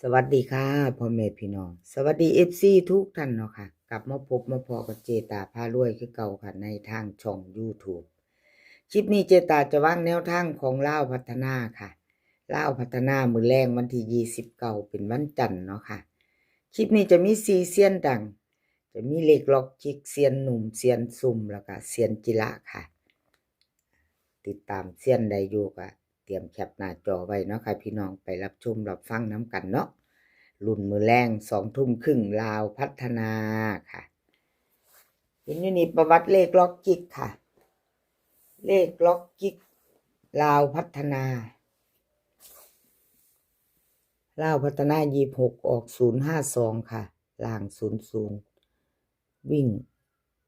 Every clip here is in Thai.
สวัสดีค่ะพ่อแม่พี่น้องสวัสดีFCทุกท่านเนาะค่ะกลับมาพบมาพอกับเจตาพารวยคือเก่าค่ะในทางช่อง YouTube คลิปนี้เจตาจะวางแนวทางของลาวพัฒนาค่ะลาวพัฒนามื้อแรงวันที่29เป็นวันจันทร์เนาะค่ะคลิปนี้จะมี4เซียนดังจะมีเลขล็อกจิกเซียนหนุ่มเซียนซุ่มแล้วก็เซียนจิระค่ะติดตามเซียนใดอยู่ก็เตรียมแคปหน้าจอไว้เนาะค่ะพี่น้องไปรับชมรับฟังน้ำกันเนาะรุ่นมือแรง20:30ลาวพัฒนาค่ะเป็นยูนิตประวัติเลขล็อกจิกค่ะเลขล็อกจิกลาวพัฒนาลาวพัฒนา26ออก052ค่ะล่าง00วิ่ง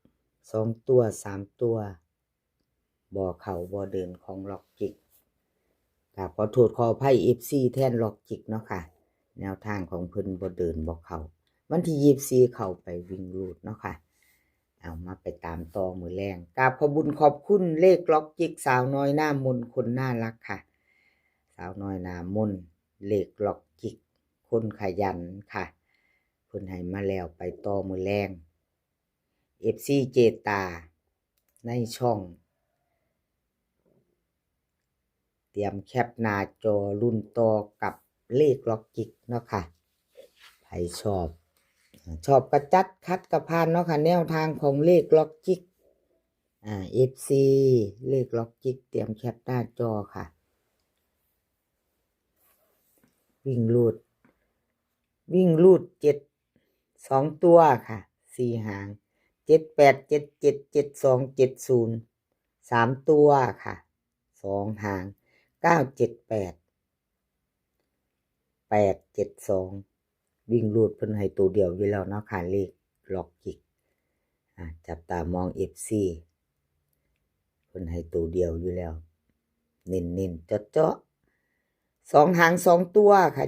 2ตัว3ตัวบ่เข่าบ่เดินของล็อกจิกขอโทษขออภัย FC แทนล็อกจิกเนาะค่ะแนวทางของเพิ่นบ่เดินบ่เข้าวันที่24เข้าไปวิ่งรูดเนาะค่ะเอามาไปตามต่อมือแรงกราบขอบคุญขอบคุณเลขล็อกจิกสาวน้อยหน้ามนต์คนน่ารักค่ะสาวน้อยหน้ามนต์เลขล็อกจิกคนขยันค่ะเพิ่นให้มาแล้วไปต่อมือแรง FC เจตาในช่องเตรียมแคปหน้าจอรุ่นต่อกับเลขล็อกจิกเนาะค่ะใครชอบกระจัดคัดกระพานเนาะค่ะแนวทางของเลขล็อกจิกFC เลขล็อกจิกเตรียมแคปหน้าจอค่ะวิ่งรูด7 2ตัวค่ะ4หาง78777270 3ตัวค่ะ2หาง978 872วิ่งรูดเพิ่นให้ตัวเดียวอยู่แล้วเนาะค่ะเลขล็อกจิกจับตามอง FC เพิ่นให้ตัวเดียวอยู่แล้วเน้นๆเจาะๆ2หาง2ตัวค่ะ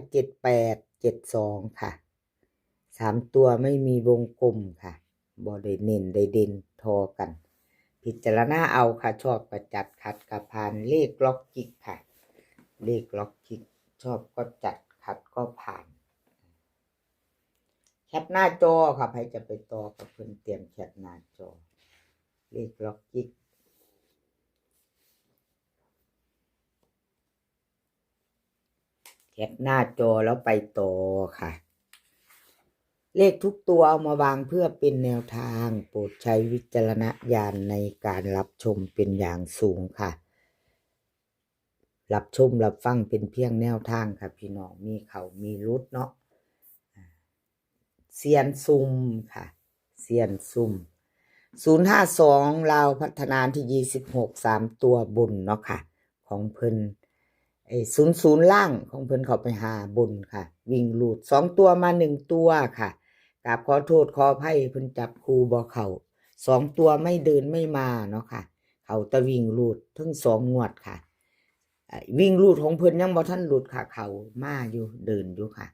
7872ค่ะ3ตัวไม่มีวงกลมค่ะบ่ได้เน้นได้เด่นทอกันพิจารณาเอาค่ะชอบก็จัดขัดก็ผ่านเลขล็อกจิกค่ะเลขล็อกจิกชอบก็จัดขัดก็ผ่านแคปหน้าจอค่ะใครจะไปต่อกับเพิ่นเตรียมแคปหน้าจอเลขล็อกจิกแคปหน้าจอแล้วไปต่อค่ะเลขทุกตัวเอามาวางเพื่อเป็นแนวทางโปรดใช้วิจารณญาณในการรับชมเป็นอย่างสูงค่ะรับชมรับฟังเป็นเพียงแนวทางค่ะพี่น้องมีเขามีรุดเนาะเซียนซุ่มค่ะเซียนซุ่ม052ลาวพัฒนาที่26 3ตัวบนเนาะค่ะของเพิ่น00ล่างของเพิ่นเข้าไปหาบนค่ะวิ่งลูด2ตัวมา1ตัวค่ะกราบขอโทษขออภัยเพิ่นจับคู่บ่เข้า2ตัวไม่เดินไม่มาเนาะค่ะเขาตะวิ่งลูดทั้ง2งวดค่ะวิ่งลูดของเพิ่นยังบ่ทันหลุดค่ะเขามาอยู่เดินอยู่ค่ะ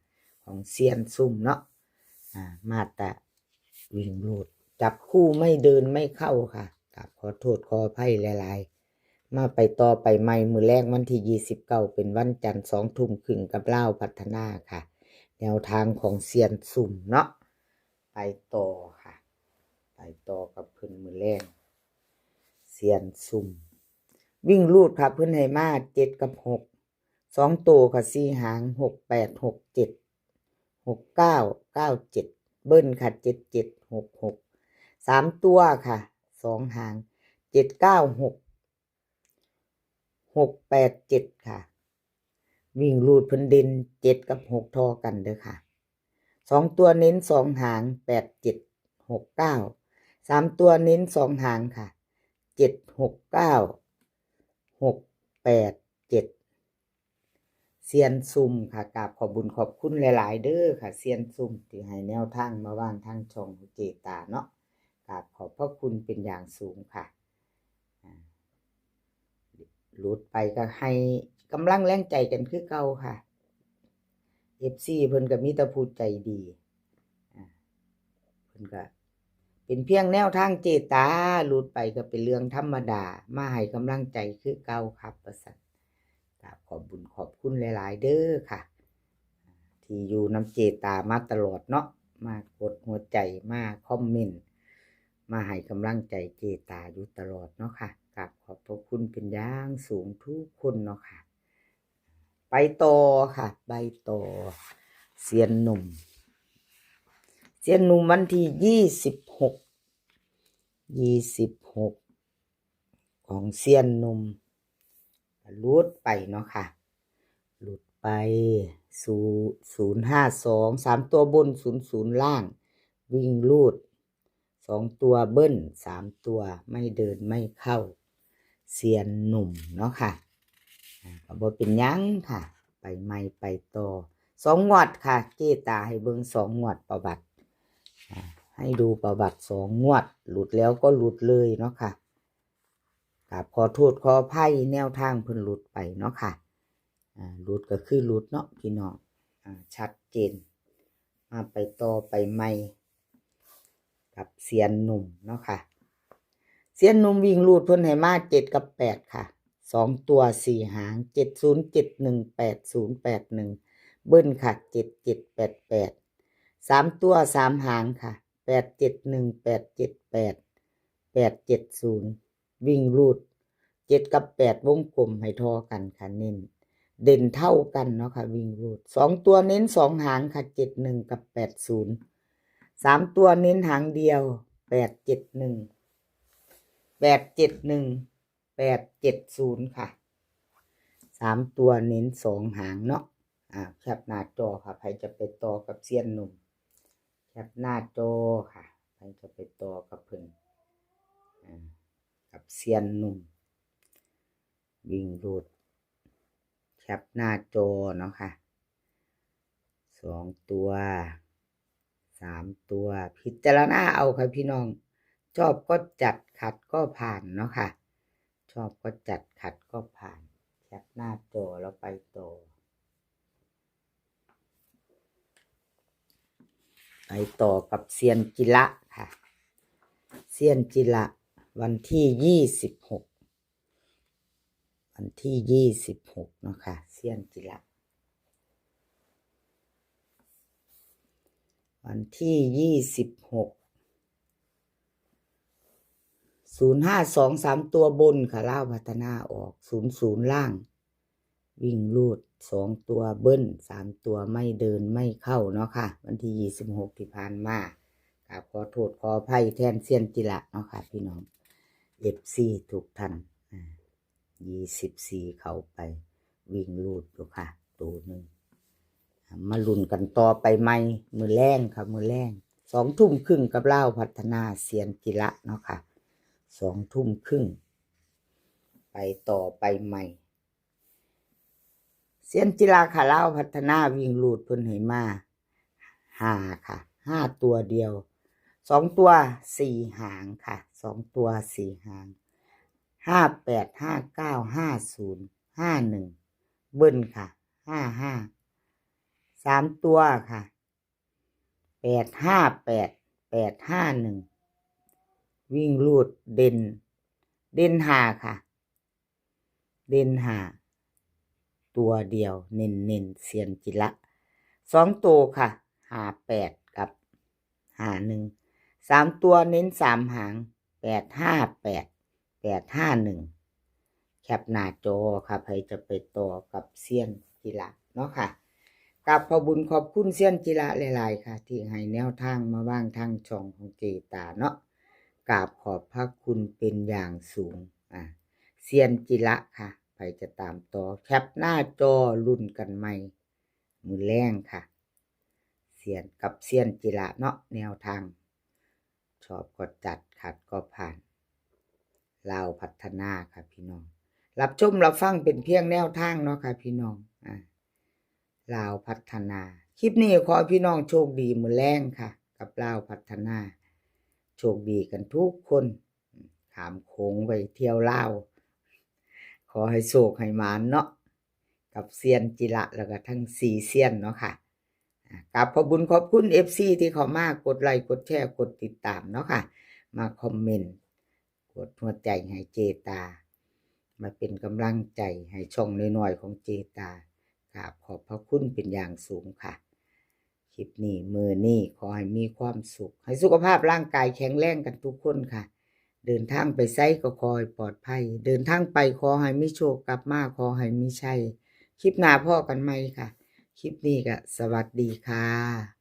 ของเซียนซุ่มเนาะมาแต่วิ่งลูดจับคู่ไม่เดินไม่เข้าค่ะกราบขอโทษขออภัยหลายๆมาไปต่อไปใหม่มื้อแรกวันที่29เป็นวันจันทร์20:30กับลาวพัฒนาค่ะแนวทางของเซียนซุ่มเนาะไปต่อค่ะไปต่อกับเพิ่นมื้อแรกเซียนซุ่มวิ่งรูดค่ะเพิ่นให้มา7กับ6 2ตัวค่ะ4หาง6867 6997เบิ้ลค่ะ7766 3ตัวค่ะ2หาง796 687ค่ะวิ่งรูดเพิ่นเด่น7กับ6ทอกันเด้อค่ะ2ตัวเน้น2หาง8769 3ตัวเน้น2หางค่ะ769 687เซียนซุ่มค่ะกราบขอบคุญขอบคุณหลายๆเด้อค่ะเซียนซุ่มที่ให้แนวทางมาวางทางช่องเจตาเนาะกราบขอบพระคุณเป็นอย่างสูงค่ะหลุดไปก็ให้กำลังแรงใจกันคือเก่าค่ะ FC เพิ่นก็มีแต่ผู้ใจดีเพิ่นก็เป็นเพียงแนวทางเจตาหลุดไปก็เป็นเรื่องธรรมดามาให้กำลังใจคือเก่าครับประสันขอบบุญขอบคุณหลายๆเด้อค่ะที่ ที่อยู่น้ำเจตามาตลอดเนาะมากดหัวใจมาคอมเมนต์มาให้กำลังใจเจตาอยู่ตลอดเนาะค่ะกราบขอบพระคุณเป็นอย่างสูงทุกคนเนาะค่ะไปต่อค่ะไปต่อเซียนหนุ่มวันที่26ของเซียนหนุ่มลุดไปเนาะค่ะหลุดไป052 3ตัวบน00ล่างวิ่งลูด2ตัวเบิ้ล3ตัวไม่เดินไม่เข้าเซียนหนุ่มเนาะค่ะก็บ่เป็นหยังค่ะไปใหม่ไปต่อ2 งวดค่ะเจตาให้เบิ่ง2 งวดประวัติให้ดูประวัติ2 งวดหลุดแล้วก็หลุดเลยเนาะค่ะกับขอโทษขออภัยแนวทางเพิ่นหลุดไปเนาะค่ะหลุดก็คือหลุดเนาะพี่น้องชัดเจนมาไปต่อไปใหม่กับเซียนหนุ่มเนาะค่ะเซียนหนุ่มวิ่งลูดเพิ่นให้มา7กับ8ค่ะ2ตัว4หาง70718081เบิ้ลค่ะ7788 3ตัว3หางค่ะ871878 วิ่งลูด7กับ8วงกลมให้ทอกันค่ะเน้นเด่นเท่ากันเนาะค่ะวิ่งรูด2ตัวเน้น2หางค่ะ71กับ80 3ตัวเน้นหางเดียว871 870ค่ะ3ตัวเน้น2หางเนาะแคปหน้าจอค่ะใครจะไปต่อกับเซียนหนุ่มแคปหน้าจอค่ะใครจะไปต่อกับเพิ่นกับเซียนหนุ่มวิ่งรูดแคปหน้าจอเนาะค่ะ2ตัว3ตัวพิจารณาเอาค่ะพี่น้องชอบก็จัดขัดก็ผ่านเนาะค่ะชอบก็จัดขัดก็ผ่านแคปหน้าจอแล้วไปต่อกับเซียนจิระค่ะเซียนจิระวันที่26เนาะค่ะเซียนจิระวันที่26 052 3ตัวบนค่ะล่าวพัฒนาออก00ล่างวิ่งลูด2ตัวเบิ้ล3ตัวไม่เดินไม่เข้าเนาะค่ะวันที่26ที่ผ่านมาขอโทษขออภัยแทนเซียนจิระเนาะค่ะพี่น้อง FC ทุกท่าน24เข้าไปวิ่งลูดอยู่ค่ะตัวหนึ่งมาลุ้นกันต่อไปใหม่มือแรงค่ะมือแรง2 ทุ่มครึ่งกับล่าวพัฒนาเซียนจิระเนาะค่ะ2 ทุ่มครึ่งไปต่อไปใหม่เซียนจิระค่ะล่าวพัฒนาวิ่งลูดเพิ่นให้มา5ค่ะ5ตัวเดียว2ตัว4หางค่ะ2ตัว4หาง58 59 50 51เบิ้ลค่ะ55 3ตัวค่ะ858 851วิ่งลูดเด่น5ค่ะเด่น5ตัวเดียวเน้นเซียนจิระ2ตัวค่ะ58กับ51 3ตัวเน้น3หาง858 851แคปหน้าจอค่ะใครจะไปต่อกับเซียนจิระเนาะค่ะกับขอบุญขอบคุณเซียนจิระหลายๆค่ะที่ให้แนวทางมาว่างทางช่องของเจตาเนาะกราบขอบพระคุณเป็นอย่างสูงเซียนจิระค่ะไปจะตามต่อแคปหน้าจอรุ่นกันใหม่มือแรงค่ะเซียนจิระเนาะแนวทางชอบก็จัดขัดก็ผ่านลาวพัฒนาค่ะพี่น้องรับชมรับฟังเป็นเพียงแนวทางเนาะค่ะพี่น้องลาวพัฒนาคลิปนี้ขอพี่น้องโชคดีมือแรงค่ะกับลาวพัฒนาโชคดีกันทุกคนขามโค้งไปเที่ยวลาวขอให้โชคให้หมานเนาะกับเซียนจิระแล้วก็ทั้ง4เซียนเนาะค่ะกับขอบคุญขอบคุณ FC ที่เข้ามากดไลค์กดแชร์กดติดตามเนาะค่ะมาคอมเมนต์กดหัวใจให้เจตามาเป็นกำลังใจให้ช่องน้อยๆของเจตากราบขอบพระคุณเป็นอย่างสูงค่ะ ลิปนี้มือนี้ขอให้มีความสุขให้สุขภาพร่างกายแข็งแรงกันทุกคนค่ะเดินทางไปไสก็ขอให้ปลอดภัยเดินทางไปขอให้มีโชคกลับมาขอให้มีชัยคลิปหน้าพ่อกันใหม่ค่ะคลิปนี้ก็สวัสดีค่ะ